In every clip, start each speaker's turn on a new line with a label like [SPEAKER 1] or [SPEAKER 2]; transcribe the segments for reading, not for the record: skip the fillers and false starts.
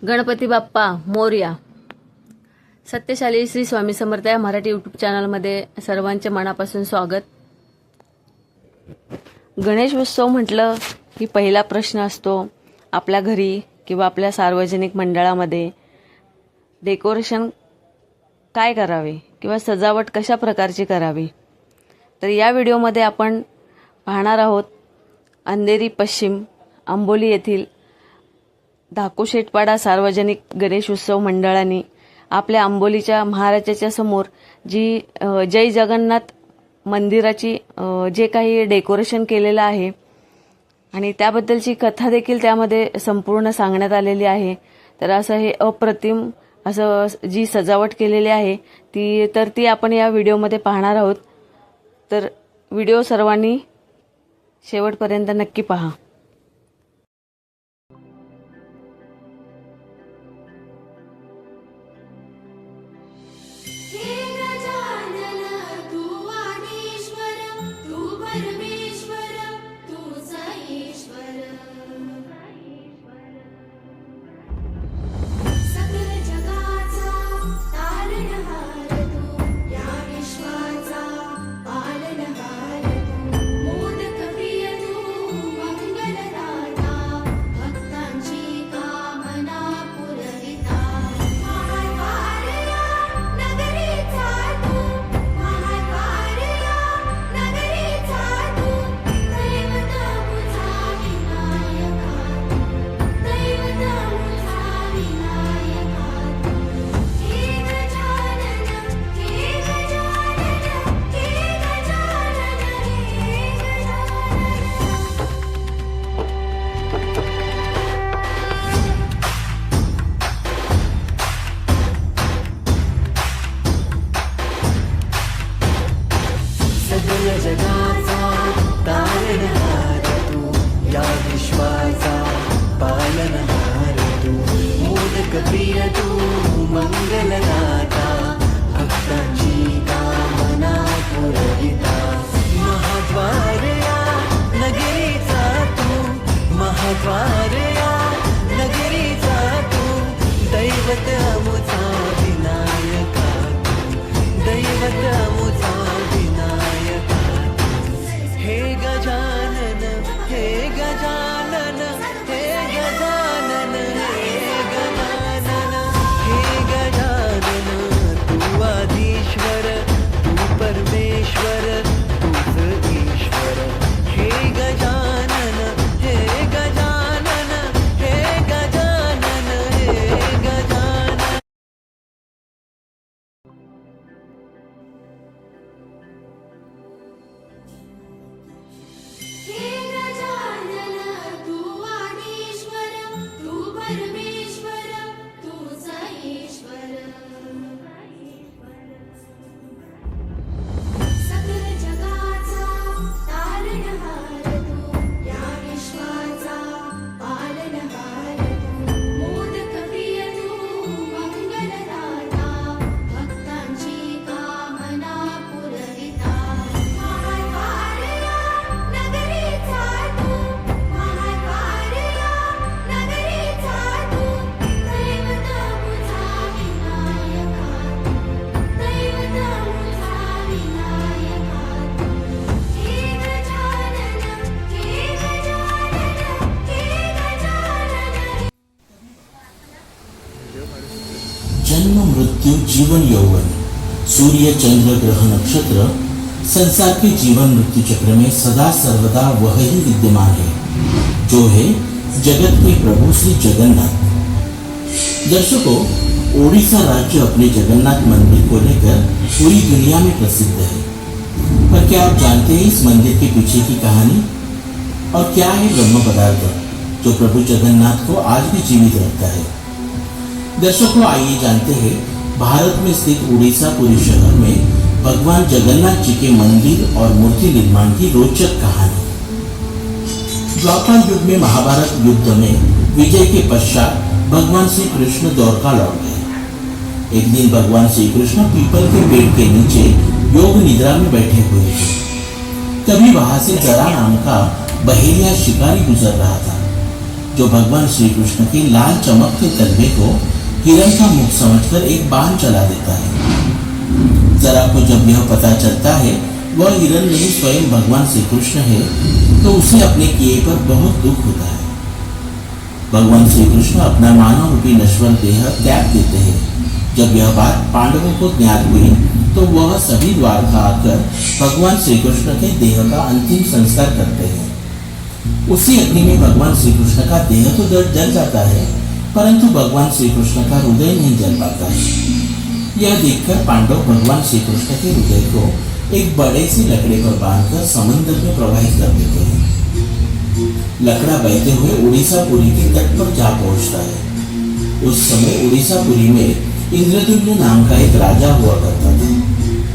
[SPEAKER 1] गणपती बाप्पा मोरया. सत्यशाली श्री स्वामी समर्थ या मराठी यूट्यूब चॅनलमध्ये सर्वांचे मनापासून स्वागत. गणेश उत्सव म्हटलं की पहिला प्रश्न असतो आपल्या घरी किंवा आपल्या सार्वजनिक मंडळामध्ये डेकोरेशन काय करावे किंवा सजावट कशा प्रकारची करावी. तर या व्हिडिओमध्ये आपण पाहणार आहोत अंधेरी पश्चिम आंबोली येथील धाकूशेटपाडा सार्वजनिक गणेश उत्सव मंडळाने आपल्या आंबोलीच्या महाराजाच्या समोर जी जय जगन्नाथ मंदिराची जे काही डेकोरेशन केलेलं आहे आणि त्याबद्दलची कथा देखील त्यामध्ये संपूर्ण सांगण्यात आलेली आहे. तर असं हे अप्रतिम असं जी सजावट केलेली आहे ती आपण या व्हिडिओमध्ये पाहणार आहोत. तर व्हिडिओ सर्वांनी शेवटपर्यंत नक्की पहा.
[SPEAKER 2] जगाचा तारणहार तू, या विश्वाचा पालनहार तू, मोदक प्रिय तू, मंगलदाता, भक्तांची कामना पुरविता. महाद्वार या नगरीचा तू, महाद्वार या नगरीचा तू, दैवत अमुचा विनायका तू, दैवत अमुचा हे गजानन हे गजानन हे गजानन हे गजानन हे गजानन तू आदिश्वर तू परमेश्वर तूच ईश्वर. हे गजानन हे गजानन हे गजानन हे गजानन.
[SPEAKER 3] जन्म मृत्यु जीवन यौवन सूर्य चंद्र ग्रह नक्षत्र संसार के जीवन मृत्यु चक्र में सदा सर्वदा वह ही विद्यमान है जो है जगत के प्रभु श्री जगन्नाथ. दर्शकों, ओडिशा राज्य अपने जगन्नाथ मंदिर को लेकर पूरी दुनिया में प्रसिद्ध है. पर क्या आप जानते हैं इस मंदिर के पीछे की कहानी और क्या है ब्रह्म पदार्थ जो प्रभु जगन्नाथ को आज भी जीवित रखता है. दर्शकों, आइए जानते हैं भारत में स्थित उड़ीसापुरी शहर में भगवान जगन्नाथ जी के मंदिर और मूर्ति निर्माण की रोचक कहानी. द्वापर युग में महाभारत युद्ध में विजय के पश्चात भगवान श्री कृष्ण द्वारका लौट गए. एक दिन भगवान श्री कृष्ण पीपल के पेड़ के नीचे योग निद्रा में बैठे हुए थे. तभी वहां से जरा नाम का बहेलिया शिकारी गुजर रहा था. जो भगवान श्री कृष्ण की लाल चमकते तलवे को हिरण का मुख समझकर एक बाण चला देता है। जरा को जब यह पता चलता है वह हिरण नहीं स्वयं भगवान श्री कृष्ण है, तो उसे अपने किए पर बहुत दुख होता है। भगवान श्री कृष्ण अपना मानव रूपी नश्वर देह त्याग देते हैं। जब यह बात पांडवों को ज्ञात हुई तो वह सभी द्वारका आकर भगवान श्री कृष्ण के देह का अंतिम संस्कार करते हैं। उसी अग्नि में भगवान श्री कृष्ण का देह तो जल जाता है, परंतु भगवान श्री कृष्ण का हृदय नहीं जल पाता है। यह देखकर पांडव भगवान श्री कृष्ण के हृदय को एक बड़े से लकड़े पर बांधकर समंदर में प्रवाहित कर देते हैं। लकड़ा बहते हुए उड़ीसापुरी के तट पर जा पहुंचता है। उस समय उड़ीसापुरी में इंद्रद्युम्न नाम का एक राजा हुआ करता था।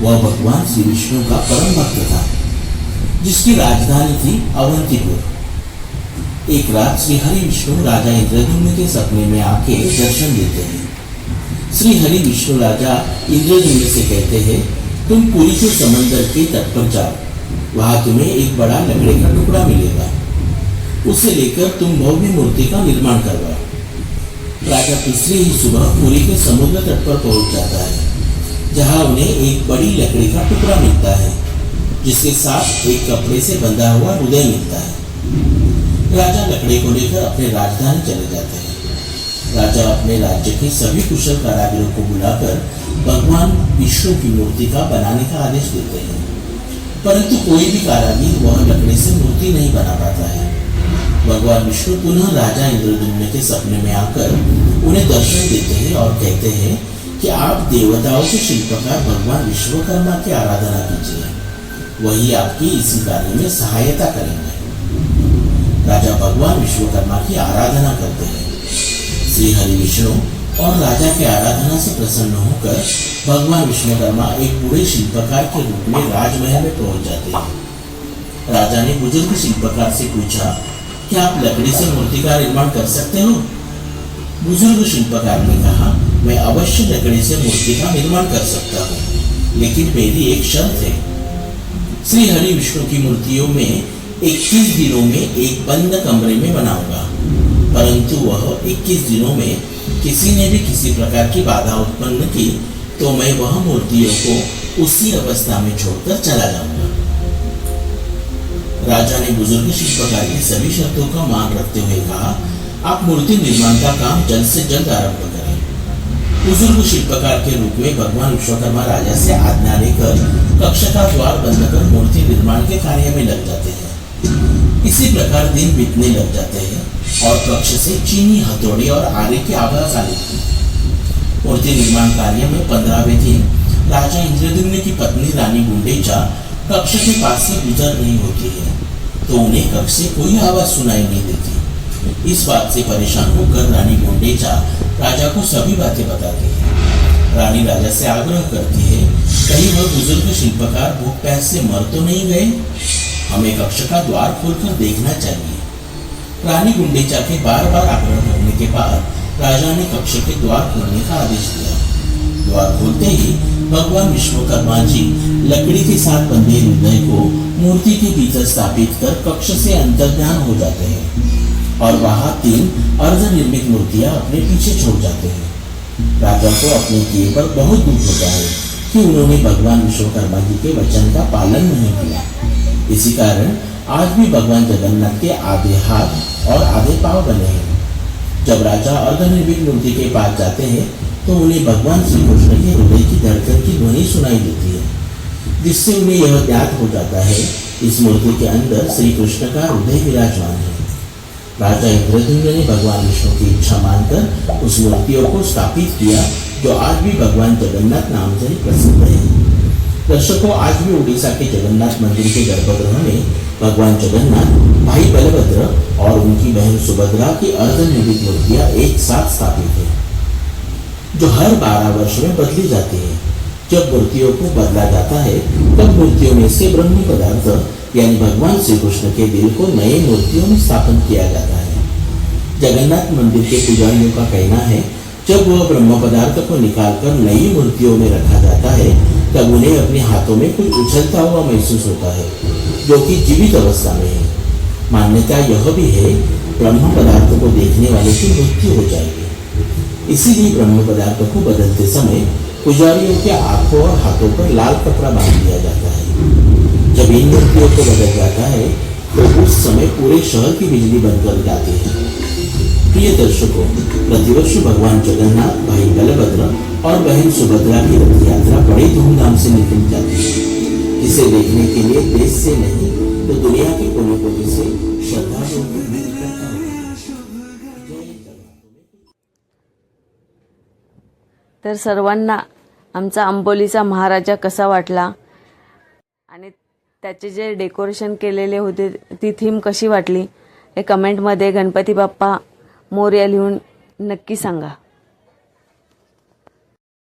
[SPEAKER 3] वह भगवान श्री विष्णु का परम भक्त था, जिसकी राजधानी थी अवंतीपुर। एक रात श्री हरि विष्णु राजा इंद्रद्युम्न के सपने में आके दर्शन देते हैं। श्री हरि विष्णु राजा इंद्रद्युम्न से कहते हैं, तुम पुरी के समंदर के तट पर जाओ, वहां तुम्हें एक बड़ा लकड़े का टुकड़ा मिलेगा। उसे लेकर तुम भव्य मूर्ति का निर्माण करवाओ। राजा तीसरी ही सुबह पुरी के समुद्र तट पर पहुंच जाता है, जहां उन्हें एक बड़ी लकड़ी का टुकड़ा मिलता है, जिसके साथ एक कपड़े से बंधा हुआ हृदय मिलता है। राजा लकड़ी को लेकर अपने राजधानी चले जाते हैं। राजा अपने राज्य के सभी कुशल कारीगरों को बुलाकर भगवान विष्णु की मूर्ति का बनाने का आदेश देते हैं, परंतु कोई भी कारीगर वह लकड़ी से मूर्ति नहीं बना पाता है। भगवान विष्णु पुनः राजा इंद्रद्युम्न के सपने में आकर उन्हें दर्शन देते हैं और कहते हैं कि आप देवताओं के शिल्पकार भगवान विश्वकर्मा की आराधना कीजिए, वही आपकी इसी कार्य में सहायता करेंगे। राजा भगवान विश्वकर्मा की आराधना करते हैं। श्री हरि विष्णु और राजा की आराधना से प्रसन्न होकर भगवान विश्वकर्मा एक बूढ़े शिल्पकार के रूप में राजमहल में पहुंच जाते हैं। राजा ने बुजुर्ग शिल्पकार से पूछा, क्या आप लकड़ी से मूर्ति का निर्माण कर सकते हो? बुजुर्ग शिल्पकार ने कहा, मैं अवश्य लकड़ी से मूर्ति का निर्माण कर सकता हूँ, लेकिन मेरी एक शर्त है। श्री हरि विष्णु की मूर्तियों में 21 दिनों में एक बंद कमरे में बनाऊंगा, परंतु वह 21 दिनों में किसी ने भी किसी प्रकार की बाधा उत्पन्न की तो मैं वह मूर्तियों को उसी अवस्था में छोड़कर चला जाऊंगा। राजा ने बुजुर्ग शिल्पकार की सभी शर्तों का मान रखते हुए कहा, आप मूर्ति निर्माण का काम जल्द से जल्द आरंभ करें। बुजुर्ग शिल्पकार के रूप में भगवान विश्वकर्मा राजा से आज्ञा लेकर कक्ष का द्वार बंद कर मूर्ति निर्माण के कार्य में लग जाते हैं। इसी प्रकार दिन बीतने लग जाते हैं और कक्ष से चीनी हथौड़ी और आरे की आवाज आने लगती। मूर्ति निर्माण कार्य में 15वें दिन राजा इंद्रद्युम्न की पत्नी रानी गुंडेचा कक्ष के पास से गुजर रही होती है, तो उन्हें कक्ष से कोई आवाज सुनाई नहीं देती। इस बात से परेशान होकर रानी गुंडेचा राजा को सभी बातें बताती है। रानी राजा से आग्रह करती है, कहीं वह बुजुर्ग शिल्पकार भूख प्यास से मर तो नहीं गए? हमें कक्ष का द्वार खोलकर देखना चाहिए। रानी गुंडेचा के बार बार आग्रह करने के बाद राजा ने कक्ष के द्वार खोलने का आदेश दिया। द्वार खोलते ही भगवान विश्वकर्मा जी लकड़ी के साथ बंधे हृदय को मूर्ति के भीतर स्थापित कर कक्ष से अंतर्ध्यान हो जाते हैं और वहां 3 अर्धनिर्मित मूर्तियां अपने पीछे छोड़ जाते हैं। राजा को अपने किए पर बहुत दुख होता है कि उन्होंने भगवान विश्वकर्मा जी के वचन का पालन नहीं किया। इसी कारण आज भी भगवान जगन्नाथ के आधे हाथ और आधे पांव बने हैं। जब राजा अर्धनिर्मित मूर्ति के पास जाते हैं तो उन्हें भगवान श्री कृष्ण के हृदय की धड़कन की ध्वनि सुनाई देती है, जिससे उन्हें यह ज्ञात हो जाता है इस मूर्ति के अंदर श्री कृष्ण का हृदय विराजमान है। राजा इंद्रद्युम्न ने भगवान विष्णु की इच्छा मानकर उस मूर्तियों को स्थापित किया, जो आज भी भगवान जगन्नाथ नाम से प्रसिद्ध है। दर्शकों, आज भी उड़ीसा के जगन्नाथ मंदिर के गर्भगृह में भगवान जगन्नाथ, भाई बलभद्र और उनकी बहन सुभद्रा की अर्धनिर्मित मूर्तियां एक साथ स्थापित है, जो हर 12 वर्ष में बदली जाती है। जब मूर्तियों को बदला जाता है तब मूर्तियों में से ब्रह्म पदार्थ यानी भगवान श्री कृष्ण के दिल को नए मूर्तियों में स्थापन किया जाता है। जगन्नाथ मंदिर के पुजारियों का कहना है, जब वह ब्रह्म पदार्थ को निकालकर नई मूर्तियों में रखा जाता है तब उन्हें अपने हाथों में कुछ उछलता हुआ महसूस होता है, जो कि जीवित अवस्था में है। मान्यता यह भी है ब्रह्म पदार्थ को देखने वाले की मृत्यु हो जाएगी। इसीलिए ब्रह्म पदार्थ को बदलते समय पुजारियों के आंखों और हाथों पर लाल कपड़ा बांध दिया जाता है। जब इन मूर्तियों को बदल जाता है तो उस समय पूरे शहर की बिजली बंद कर जाती है। प्रिय दर्शकों, प्रतिवर्ष भगवान जगन्नाथ, भाई बलभद्र और बहन सुभद्रा की रथ यात्रा बड़े धूमधाम से निकल जाती है। इसे देखने के लिए देश से नहीं तो दुनिया के कोने कोने से श्रद्धालुओं की भीड़ इकट्ठा होती है।
[SPEAKER 1] तर सर्वांना आमचा आंबोलीचा महाराजा कसा वाटला आणि त्याचे जे डेकोरेशन केलेले होते ती थीम कशी वाटली हे कमेंटमध्ये गणपती बाप्पा मोरया लिहून नक्की सांगा.